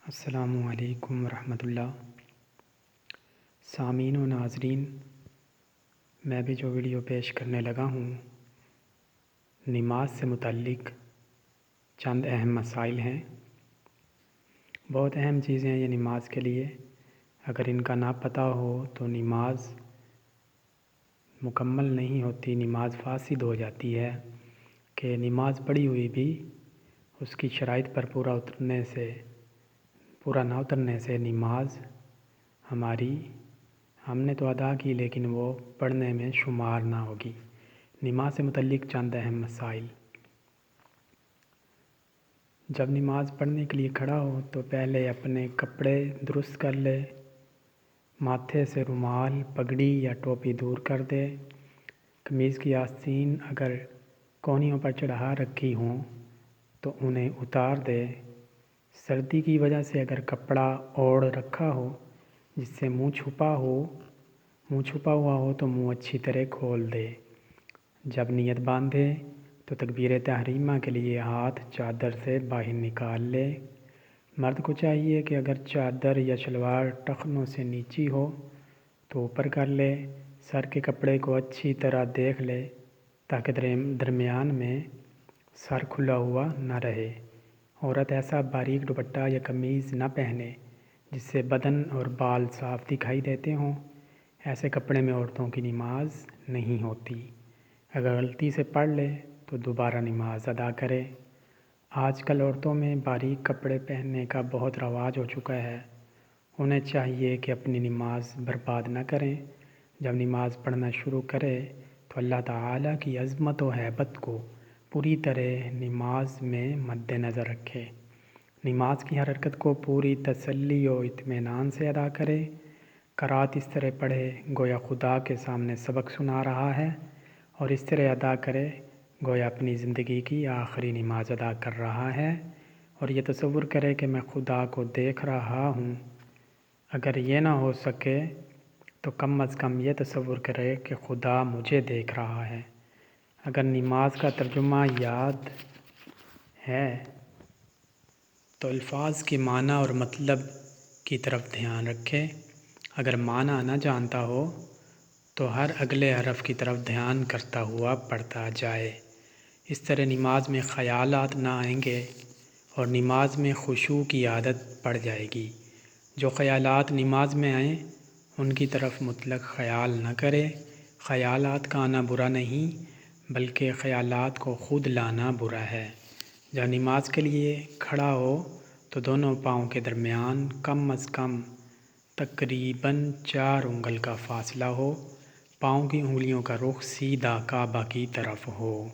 السلام علیکم ورحمۃ اللہ۔ سامعین و ناظرین، میں بھی جو ویڈیو پیش کرنے لگا ہوں نماز سے متعلق چند اہم مسائل ہیں۔ بہت اہم چیزیں ہیں یہ نماز کے لیے، اگر ان کا نہ پتہ ہو تو نماز مکمل نہیں ہوتی، نماز فاسد ہو جاتی ہے کہ نماز پڑھی ہوئی بھی اس کی شرائط پر پورا نہ اترنے سے نماز ہم نے تو ادا کی لیکن وہ پڑھنے میں شمار نہ ہوگی۔ نماز سے متعلق چند اہم مسائل۔ جب نماز پڑھنے کے لیے کھڑا ہو تو پہلے اپنے کپڑے درست کر لے، ماتھے سے رومال، پگڑی یا ٹوپی دور کر دے، قمیض کی آستین اگر کونیوں پر چڑھا رکھی ہوں تو انہیں اتار دے۔ سردی کی وجہ سے اگر کپڑا اوڑھ رکھا ہو جس سے منہ چھپا ہوا ہو تو منہ اچھی طرح کھول دے۔ جب نیت باندھے تو تکبیر تحریمہ کے لیے ہاتھ چادر سے باہر نکال لے۔ مرد کو چاہیے کہ اگر چادر یا شلوار ٹخنوں سے نیچی ہو تو اوپر کر لے، سر کے کپڑے کو اچھی طرح دیکھ لے تاکہ درمیان میں سر کھلا ہوا نہ رہے۔ عورت ایسا باریک دوپٹہ یا قمیض نہ پہنے جس سے بدن اور بال صاف دکھائی دیتے ہوں، ایسے کپڑے میں عورتوں کی نماز نہیں ہوتی۔ اگر غلطی سے پڑھ لے تو دوبارہ نماز ادا کرے۔ آج کل عورتوں میں باریک کپڑے پہننے کا بہت رواج ہو چکا ہے، انہیں چاہیے کہ اپنی نماز برباد نہ کریں۔ جب نماز پڑھنا شروع کرے تو اللہ تعالیٰ کی عظمت و ہیبت کو پوری طرح نماز میں مد نظر رکھے۔ نماز کی ہر حرکت کو پوری تسلی و اطمینان سے ادا کرے۔ قرأت اس طرح پڑھے گویا خدا کے سامنے سبق سنا رہا ہے، اور اس طرح ادا کرے گویا اپنی زندگی کی آخری نماز ادا کر رہا ہے، اور یہ تصور کرے کہ میں خدا کو دیکھ رہا ہوں۔ اگر یہ نہ ہو سکے تو کم از کم یہ تصور کرے کہ خدا مجھے دیکھ رہا ہے۔ اگر نماز کا ترجمہ یاد ہے تو الفاظ کے معنی اور مطلب کی طرف دھیان رکھے۔ اگر معنی نہ جانتا ہو تو ہر اگلے حرف کی طرف دھیان کرتا ہوا پڑھتا جائے۔ اس طرح نماز میں خیالات نہ آئیں گے اور نماز میں خشوع کی عادت پڑ جائے گی۔ جو خیالات نماز میں آئیں ان کی طرف مطلق خیال نہ کرے۔ خیالات کا آنا برا نہیں بلکہ خیالات کو خود لانا برا ہے۔ جب نماز کے لیے کھڑا ہو تو دونوں پاؤں کے درمیان کم از کم تقریباً 4 انگل کا فاصلہ ہو، پاؤں کی انگلیوں کا رخ سیدھا کعبہ کی طرف ہو۔